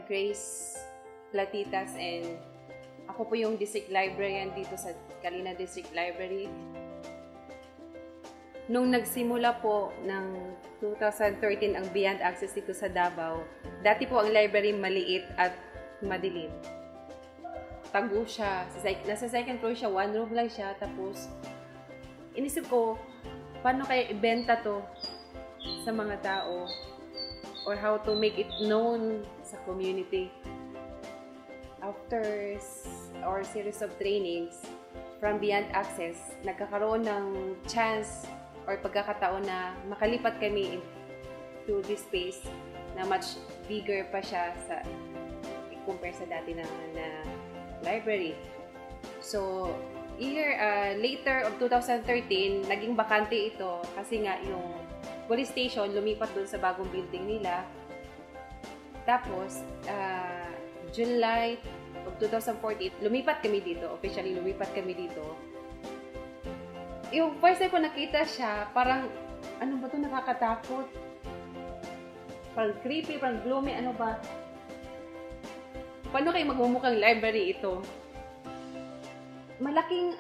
Grace Platitas, and ako po yung district librarian dito sa Kalina District Library. Nung nagsimula po ng 2013 ang Beyond Access dito sa Davao, dati po ang library maliit at madilim. Tago siya. Nasa second floor siya, one room lang siya. Tapos, inisip ko, paano kaya ibenta to sa mga tao? Or how to make it known sa community? After our series of trainings from Beyond Access, nagkakaroon ng chance or pagkakataon na makalipat kami to this space na much bigger pa siya sa compare sa dati na library. So, later of 2013, naging bakante ito kasi nga yung police station lumipat doon sa bagong building nila. Tapos, July of 2014, lumipat kami dito. Officially, lumipat kami dito. Yung first time ko nakita siya, parang, ano ba ito, nakakatakot? Parang creepy, parang gloomy, ano ba? Paano kayo magmumukhang library ito? Malaking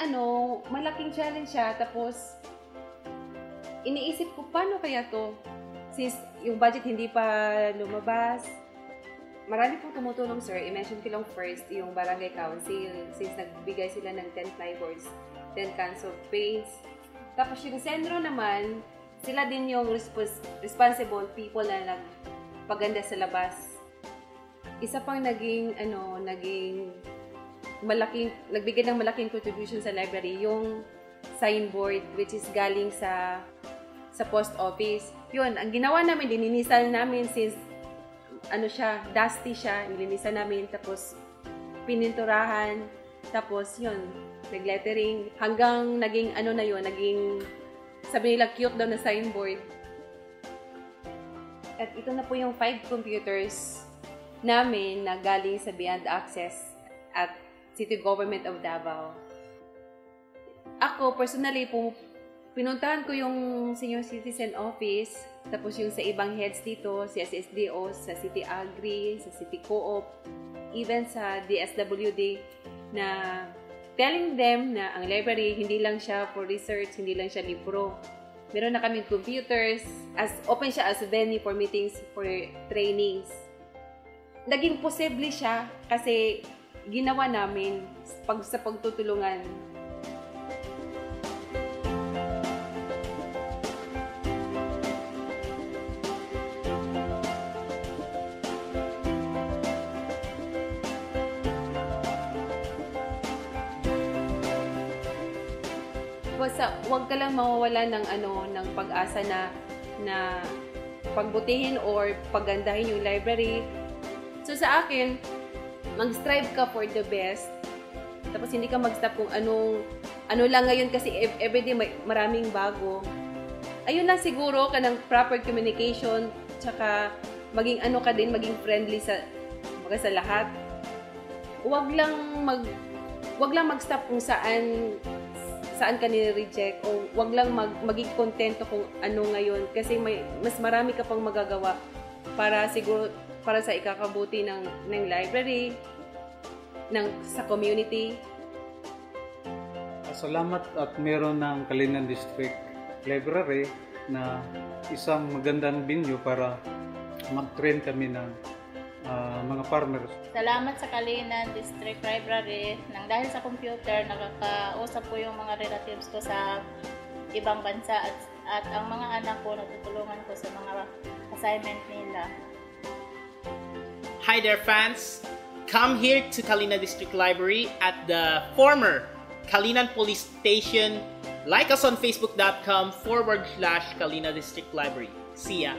challenge siya. Tapos, iniisip ko, paano kaya to? Since yung budget hindi pa lumabas, marami pong tumutulong, sir. I-mention ko lang first yung Barangay Council, since nagbigay sila ng 10 plyboards, 10 cans of paints. Tapos yung sentro naman, sila din yung responsible people na nagpaganda sa labas. Isa pang nagbigay ng malaking contribution sa library, yung signboard, which is galing sa post office. Yun, ang ginawa namin, dininisan namin since dusty siya, nilinisan namin, tapos pininturahan, tapos yun, nag-lettering, hanggang naging sabi nila cute daw na signboard. At ito na po yung 5 computers namin na galing sa Beyond Access at City Government of Davao. Ako, personally, pinuntahan ko yung Senior Citizen Office, tapos yung sa ibang heads dito, sa SSDO, sa City Agri, sa City Co-op, even sa DSWD, na telling them na ang library hindi lang siya for research, hindi lang siya libro. Meron na kaming computers, open siya as a venue for meetings, for trainings. Naging posible siya kasi ginawa namin sa pagtutulungan. Huwag ka lang mawawala ng pag-asa na pagbutihin or pagandahin yung library. So sa akin, mag-strive ka for the best. Tapos hindi ka mag-stop kung ano lang ngayon kasi everyday maraming bago. Ayun lang siguro ka ng proper communication, tsaka maging maging friendly sa lahat. Huwag lang mag-stop kung saan ka ni-reject, o wag lang maging kontento kung ano ngayon kasi mas marami ka pang magagawa para sa ikakabuti ng library, sa community. Salamat at meron ng Kalinan District Library na isang magandang venue para mag-train kami ng mga farmers. Salamat sa Kalinan District Library nang dahil sa computer nakakausap ko yung mga relatives ko sa ibang bansa at ang mga anak ko natutulungan ko sa mga assignment nila. Hi there fans! Come here to Kalina District Library at the former Kalinan Police Station. Like us on facebook.com/Kalina District Library. See ya!